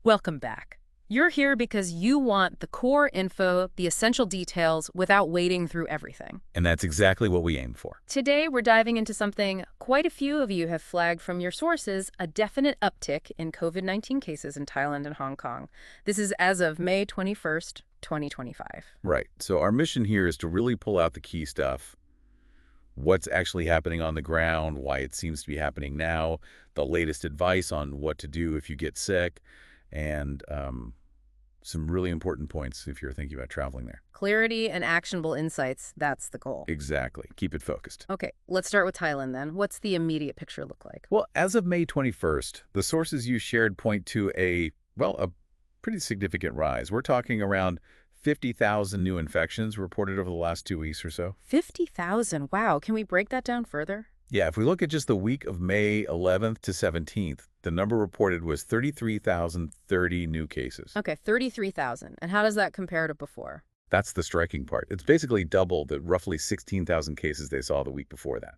Welcome back. You're here because you want the core info, the essential details, without wading through everything. And that's exactly what we aim for. Today, we're diving into something quite a few of you have flagged from your sources, a definite uptick in COVID-19 cases in Thailand and Hong Kong. This is as of May 21st, 2025. Right. So our mission here is to really pull out the key stuff, what's actually happening on the ground, why it seems to be happening now, the latest advice on what to do if you get sick, and some really important points if you're thinking about traveling there. Clarity and actionable insights, that's the goal. Exactly. Keep it focused. Okay, let's start with Thailand then. What's the immediate picture look like? Well, as of May 21st, the sources you shared point to a pretty significant rise. We're talking around 50,000 new infections reported over the last 2 weeks or so. 50,000, wow. Can we break that down further? Yeah, if we look at just the week of May 11th to 17th, the number reported was 33,030 new cases. Okay, 33,000. And how does that compare to before? That's the striking part. It's basically double the roughly 16,000 cases they saw the week before that.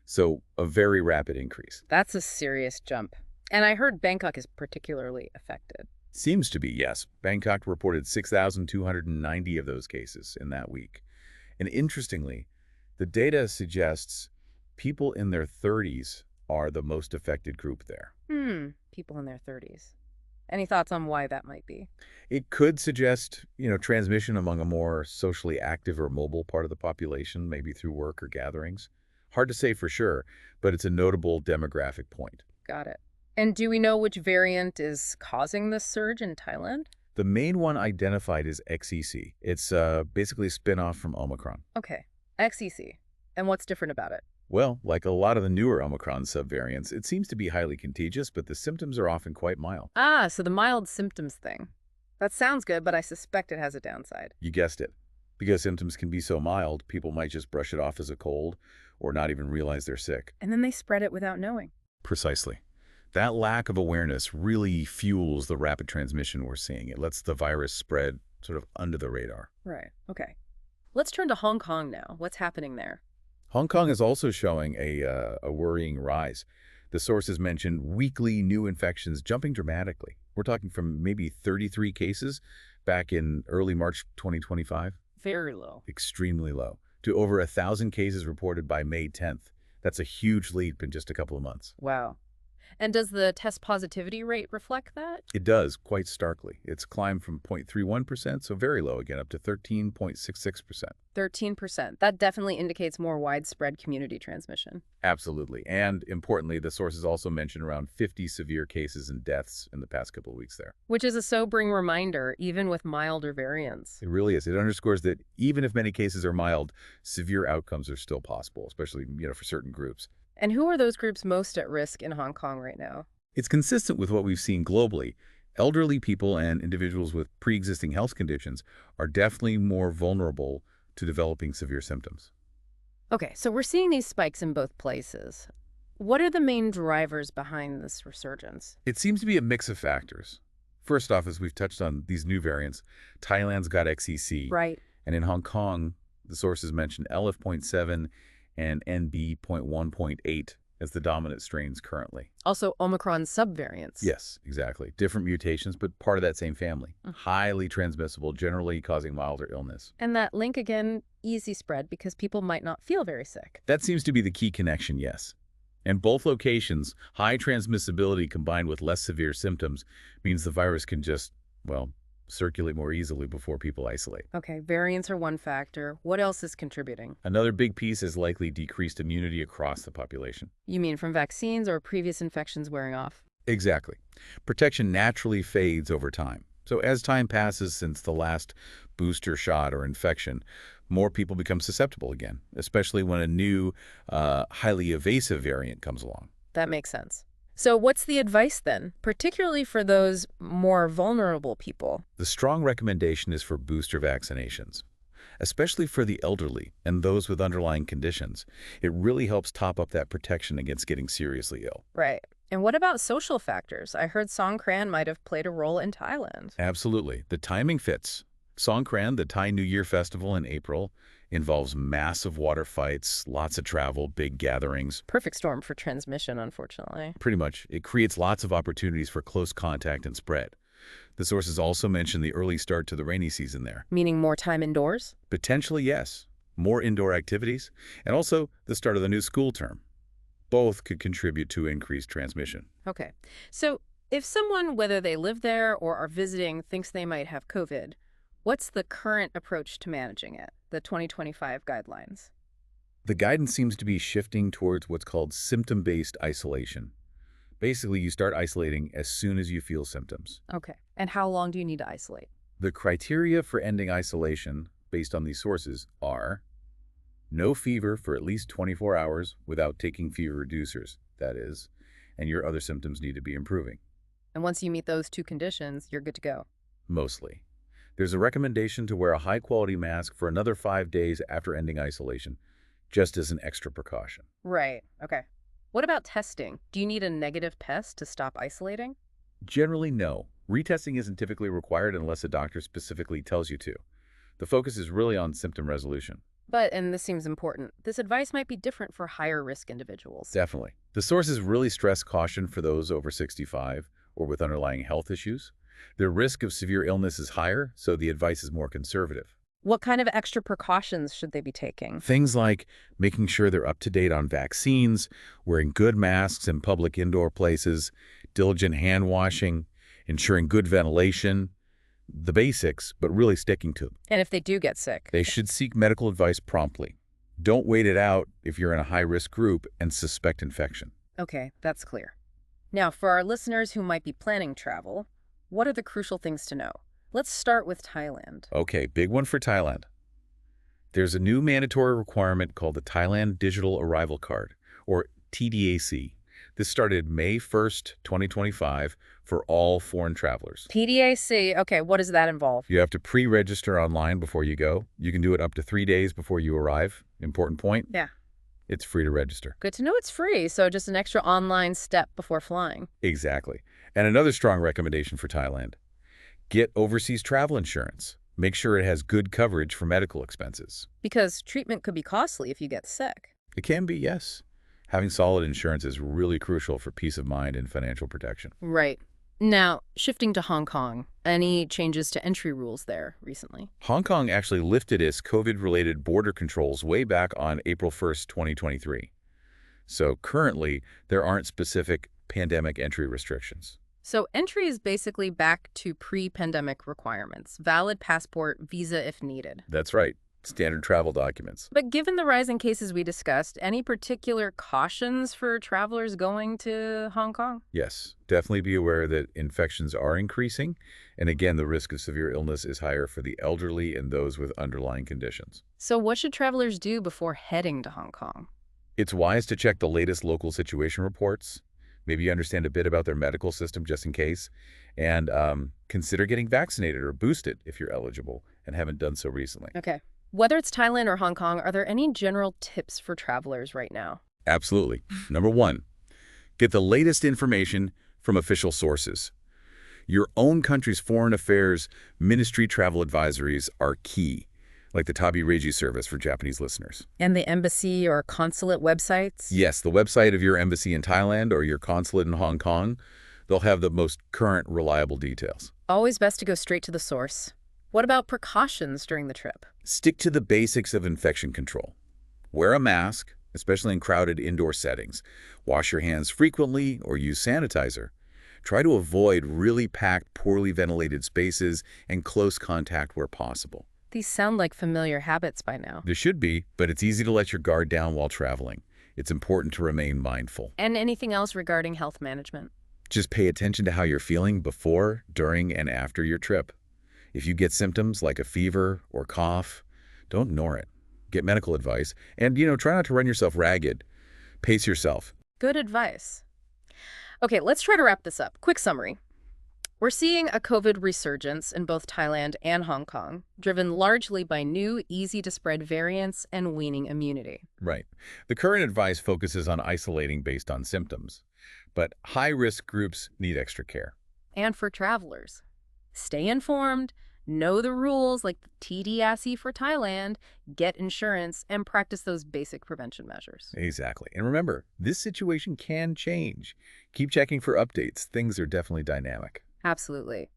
So a very rapid increase. That's a serious jump. And I heard Bangkok is particularly affected. Seems to be, yes. Bangkok reported 6,290 of those cases in that week. And interestingly, the data suggests people in their 30s are the most affected group there. People in their 30s. Any thoughts on why that might be? It could suggest, transmission among a more socially active or mobile part of the population, maybe through work or gatherings. Hard to say for sure, but it's a notable demographic point. Got it. And do we know which variant is causing this surge in Thailand? The main one identified is XEC. It's basically a spin-off from Omicron. Okay, XEC. And what's different about it? Well, like a lot of the newer Omicron subvariants, it seems to be highly contagious, but the symptoms are often quite mild. Ah, so the mild symptoms thing. That sounds good, but I suspect it has a downside. You guessed it. Because symptoms can be so mild, people might just brush it off as a cold or not even realize they're sick. And then they spread it without knowing. Precisely. That lack of awareness really fuels the rapid transmission we're seeing. It lets the virus spread sort of under the radar. Right. Okay. Let's turn to Hong Kong now. What's happening there? Hong Kong is also showing a worrying rise. The sources mentioned weekly new infections jumping dramatically. We're talking from maybe 33 cases back in early March 2025. Very low. Extremely low. To over 1,000 cases reported by May 10th. That's a huge leap in just a couple of months. Wow. And does the test positivity rate reflect that? It does, quite starkly. It's climbed from 0.31%, so very low again, up to 13.66%. 13%. That definitely indicates more widespread community transmission. Absolutely. And importantly, the sources also mentioned around 50 severe cases and deaths in the past couple of weeks there. Which is a sobering reminder, even with milder variants. It really is. It underscores that even if many cases are mild, severe outcomes are still possible, especially, for certain groups. And who are those groups most at risk in Hong Kong right now? It's consistent with what we've seen globally. Elderly people and individuals with pre-existing health conditions are definitely more vulnerable to developing severe symptoms. Okay, so we're seeing these spikes in both places. What are the main drivers behind this resurgence? It seems to be a mix of factors. First off, as we've touched on these new variants, Thailand's got XEC. Right. And in Hong Kong, the sources mentioned LF.7 and NB.1.8 as the dominant strains currently. Also Omicron subvariants. Yes, exactly. Different mutations, but part of that same family. Highly transmissible, generally causing milder illness. And that link again, easy spread because people might not feel very sick. That seems to be the key connection, yes. In both locations, high transmissibility combined with less severe symptoms means the virus can just, circulate more easily before people isolate. Okay, variants are one factor. What else is contributing? Another big piece is likely decreased immunity across the population. You mean from vaccines or previous infections wearing off? Exactly. Protection naturally fades over time. So as time passes since the last booster shot or infection, more people become susceptible again, especially when a new, highly evasive variant comes along. That makes sense. So what's the advice then, particularly for those more vulnerable people? The strong recommendation is for booster vaccinations, especially for the elderly and those with underlying conditions. It really helps top up that protection against getting seriously ill. Right. And what about social factors? I heard Songkran might have played a role in Thailand. Absolutely. The timing fits. Songkran, the Thai New Year festival in April, involves massive water fights, lots of travel, big gatherings. Perfect storm for transmission, unfortunately. Pretty much. It creates lots of opportunities for close contact and spread. The sources also mention the early start to the rainy season there. Meaning more time indoors? Potentially, yes. More indoor activities, and also the start of the new school term. Both could contribute to increased transmission. Okay. So if someone, whether they live there or are visiting, thinks they might have COVID, what's the current approach to managing it, the 2025 guidelines? The guidance seems to be shifting towards what's called symptom-based isolation. Basically, you start isolating as soon as you feel symptoms. Okay. And how long do you need to isolate? The criteria for ending isolation, based on these sources, are no fever for at least 24 hours without taking fever reducers, that is, and your other symptoms need to be improving. And once you meet those two conditions, you're good to go. Mostly. There's a recommendation to wear a high-quality mask for another 5 days after ending isolation, just as an extra precaution. Right. Okay. What about testing? Do you need a negative test to stop isolating? Generally, no. Retesting isn't typically required unless a doctor specifically tells you to. The focus is really on symptom resolution. But, and this seems important, this advice might be different for higher risk individuals. Definitely. The sources really stress caution for those over 65 or with underlying health issues. Their risk of severe illness is higher, so the advice is more conservative. What kind of extra precautions should they be taking? Things like making sure they're up to date on vaccines, wearing good masks in public indoor places, diligent hand washing, ensuring good ventilation, the basics, but really sticking to them. And if they do get sick? They should seek medical advice promptly. Don't wait it out if you're in a high-risk group and suspect infection. Okay, that's clear. Now, for our listeners who might be planning travel, what are the crucial things to know? Let's start with Thailand. Okay, big one for Thailand. There's a new mandatory requirement called the Thailand Digital Arrival Card, or TDAC. This started May 1st, 2025 for all foreign travelers. TDAC, okay, what does that involve? You have to pre-register online before you go. You can do it up to 3 days before you arrive. Important point. Yeah. It's free to register. Good to know it's free, so just an extra online step before flying. Exactly. And another strong recommendation for Thailand. Get overseas travel insurance. Make sure it has good coverage for medical expenses. Because treatment could be costly if you get sick. It can be, yes. Having solid insurance is really crucial for peace of mind and financial protection. Right. Now, shifting to Hong Kong, any changes to entry rules there recently? Hong Kong actually lifted its COVID-related border controls way back on April 1st, 2023. So currently, there aren't specific pandemic entry restrictions. So entry is basically back to pre-pandemic requirements, valid passport, visa if needed. That's right. Standard travel documents. But given the rise in cases we discussed, any particular cautions for travelers going to Hong Kong? Yes, definitely be aware that infections are increasing. And again, the risk of severe illness is higher for the elderly and those with underlying conditions. So what should travelers do before heading to Hong Kong? It's wise to check the latest local situation reports. Maybe understand a bit about their medical system just in case. And consider getting vaccinated or boosted if you're eligible and haven't done so recently. Okay. Whether it's Thailand or Hong Kong, are there any general tips for travelers right now? Absolutely. Number one, get the latest information from official sources. Your own country's foreign affairs ministry travel advisories are key, like the Tabi Reiji service for Japanese listeners. And the embassy or consulate websites? Yes, the website of your embassy in Thailand or your consulate in Hong Kong, they'll have the most current, reliable details. Always best to go straight to the source. What about precautions during the trip? Stick to the basics of infection control. Wear a mask, especially in crowded indoor settings. Wash your hands frequently or use sanitizer. Try to avoid really packed, poorly ventilated spaces and close contact where possible. These sound like familiar habits by now. There should be, but it's easy to let your guard down while traveling. It's important to remain mindful. And anything else regarding health management? Just pay attention to how you're feeling before, during, and after your trip. If you get symptoms like a fever or cough, don't ignore it. Get medical advice and, try not to run yourself ragged. Pace yourself. Good advice. Okay, let's try to wrap this up. Quick summary. We're seeing a COVID resurgence in both Thailand and Hong Kong, driven largely by new, easy-to-spread variants and waning immunity. Right. The current advice focuses on isolating based on symptoms, but high-risk groups need extra care. And for travelers, stay informed, know the rules like the TDAC for Thailand, get insurance, and practice those basic prevention measures. Exactly. And remember, this situation can change. Keep checking for updates. Things are definitely dynamic. Absolutely.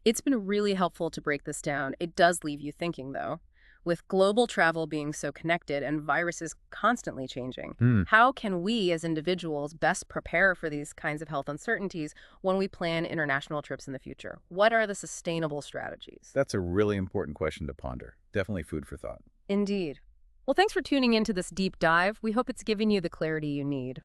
It's been really helpful to break this down. It does leave you thinking, though. With global travel being so connected and viruses constantly changing, Hmm. how can we as individuals best prepare for these kinds of health uncertainties when we plan international trips in the future? What are the sustainable strategies? That's a really important question to ponder. Definitely food for thought. Indeed. Well, thanks for tuning into this deep dive. We hope it's given you the clarity you need.